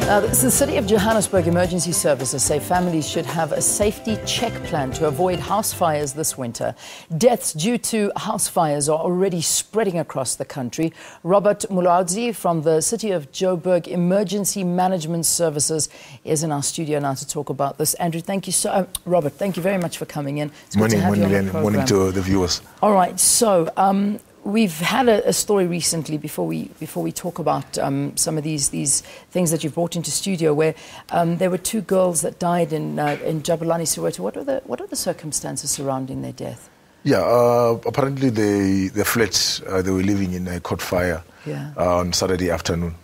The City of Johannesburg Emergency Services say families should have a safety check plan to avoid house fires this winter. Deaths due to house fires are already spreading across the country. Robert Mulaudzi from the City of Joburg Emergency Management Services is in our studio now to talk about this. Andrew, thank you Robert, thank you very much for coming in. It's good to have you on the program. Morning to the viewers. All right, so we've had a story recently before we talk about some of these things that you've brought into studio, where there were two girls that died in Jabulani, Soweto. What are the circumstances surrounding their death? Yeah, apparently the flat they were living in caught fire on Saturday afternoon.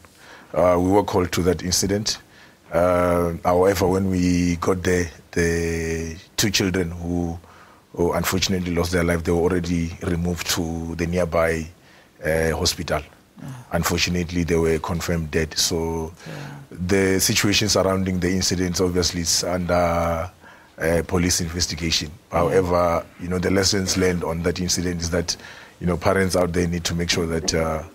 We were called to that incident. However, when we got there, the two children who unfortunately lost their life, they were already removed to the nearby hospital. Unfortunately, they were confirmed dead. So the situation surrounding the incident obviously is under police investigation. However, the lessons learned on that incident is that, parents out there need to make sure that,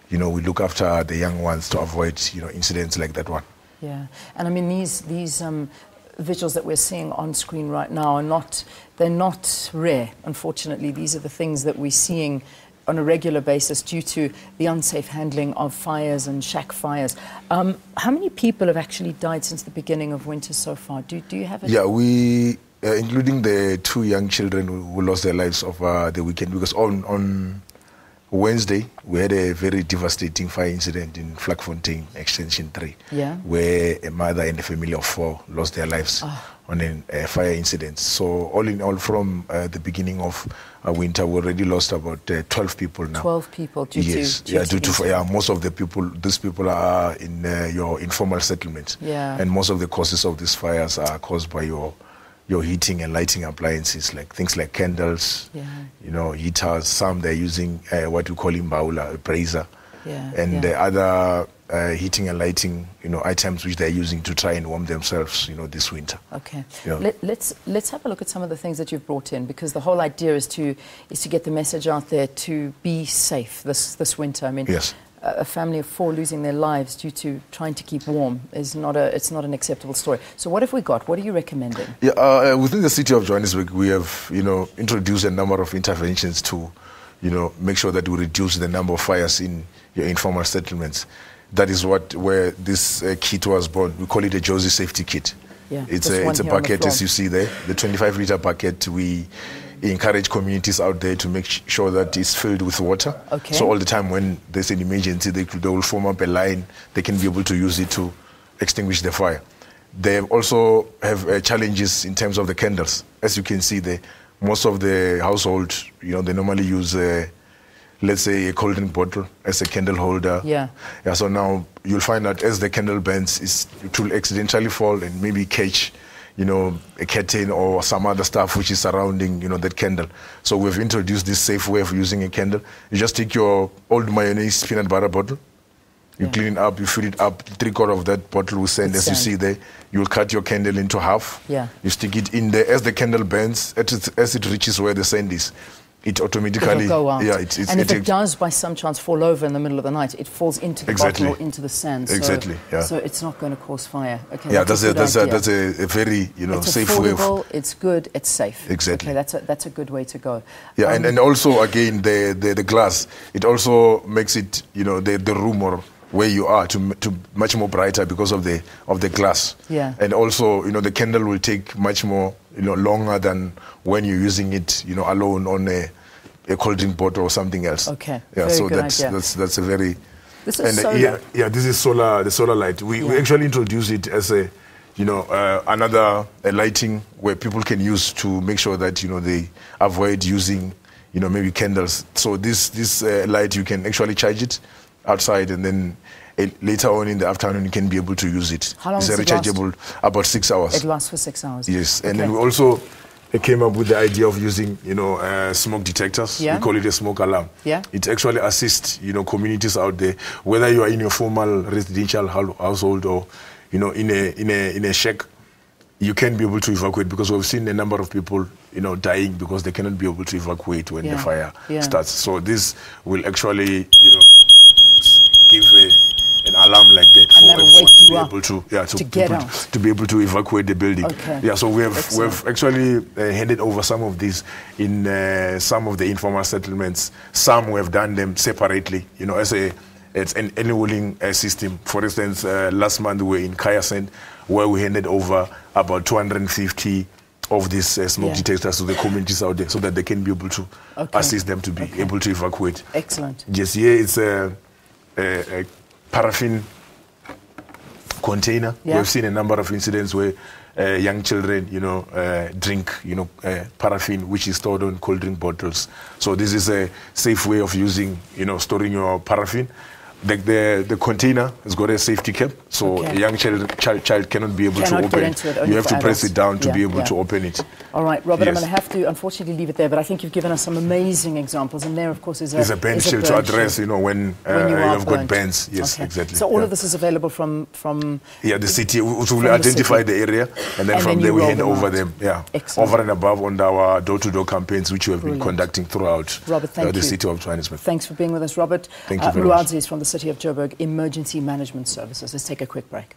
we look after the young ones to avoid, incidents like that one. Yeah, and I mean these visuals that we're seeing on screen right now they're not rare. Unfortunately, these are the things that we're seeing on a regular basis due to the unsafe handling of fires and shack fires. How many people have actually died since the beginning of winter so far? Do you have it? Yeah, we, including the two young children who lost their lives over the weekend, because on Wednesday, we had a very devastating fire incident in Vlakfontein, Extension 3, where a mother and a family of 4 lost their lives on a fire incident. So all in all, from the beginning of winter, we already lost about 12 people now. 12 people due to fire. Most of these people are in your informal settlements. Yeah. And most of the causes of these fires are caused by your heating and lighting appliances, like things like candles, heaters. Some they're using what we call imbaula, a brazier, and the other heating and lighting, items which they're using to try and warm themselves, this winter. Okay, let's have a look at some of the things that you've brought in, because the whole idea is to get the message out there to be safe this winter. I mean, a family of 4 losing their lives due to trying to keep warm is not an acceptable story. So what have we got? What are you recommending? Yeah, within the city of Johannesburg, we have introduced a number of interventions to make sure that we reduce the number of fires in your informal settlements. That is where this kit was born. We call it a Josie safety kit. Yeah, it's a bucket, as you see there, the 25-liter bucket. We encourage communities out there to make sure that it's filled with water. Okay. So all the time when there's an emergency, they will form up a line. They can be able to use it to extinguish the fire. They also have challenges in terms of the candles. As you can see there, most of the households, they normally use, let's say, a cold drink bottle as a candle holder. Yeah. So now you'll find that as the candle burns, it will accidentally fall and maybe catch a curtain or some other stuff which is surrounding, that candle. So we've introduced this safe way of using a candle. You just take your old mayonnaise peanut butter bottle, you clean it up, you fill it up, 3/4 of that bottle with sand, as you see there. You'll cut your candle into half. Yeah. You stick it in there. As the candle burns, as it reaches where the sand is, it automatically go out. And if it does by some chance fall over in the middle of the night, it falls into the bottle or into the sand. So it's not going to cause fire. Okay, yeah, that's a very it's safe way. It's good. It's safe. Exactly. Okay, that's a good way to go. Yeah, and also again the glass. It also makes it the room or where you are to much more brighter because of the glass. Yeah. And also the candle will take much more longer than when you're using it alone on a cold drink bottle or something else. Okay. Yeah. So that's a very. This is solar. This is solar. The solar light. We actually introduce it as a another lighting where people can use to make sure that they avoid using maybe candles. So this light, you can actually charge it outside, and then later on in the afternoon you can be able to use it. How long is it rechargeable? About 6 hours. It lasts for 6 hours. Yes, and then we also came up with the idea of using smoke detectors. We call it a smoke alarm. Yeah. It actually assists communities out there, whether you are in your formal residential household or in a shack. You can be able to evacuate, because we've seen a number of people dying because they cannot be able to evacuate when the fire starts. So this will actually give an alarm like that for to be able to evacuate the building. Okay. Yeah, so we have actually handed over some of these in some of the informal settlements. Some we have done them separately, you know, it's an enrolling system. For instance, last month we were in Kayasend, where we handed over about 250 of these smoke detectors to the communities out there, so that they can be able to assist them to be able to evacuate. Excellent. Yes, here it's a paraffin container. Yeah. We've seen a number of incidents where young children, you know, drink, you know, paraffin, which is stored on cold drink bottles. So this is a safe way of using, you know, storing your paraffin. The container has got a safety cap, so a young child cannot be able to open it. You have to press it down to be able to open it. All right, Robert, I'm going to have to unfortunately leave it there, but I think you've given us some amazing examples, and there, of course, is a burn shield to address, you know, when you've got burns. Yes, exactly. So all of this is available from the city. We will identify the area, and then from there we hand over them. Yeah, over and above on our door-to-door campaigns, which we have been conducting throughout the city of Johannesburg. Thanks for being with us, Robert. Thank you very Mulaudzi much. is from the City of Joburg Emergency Management Services. Let's take a quick break.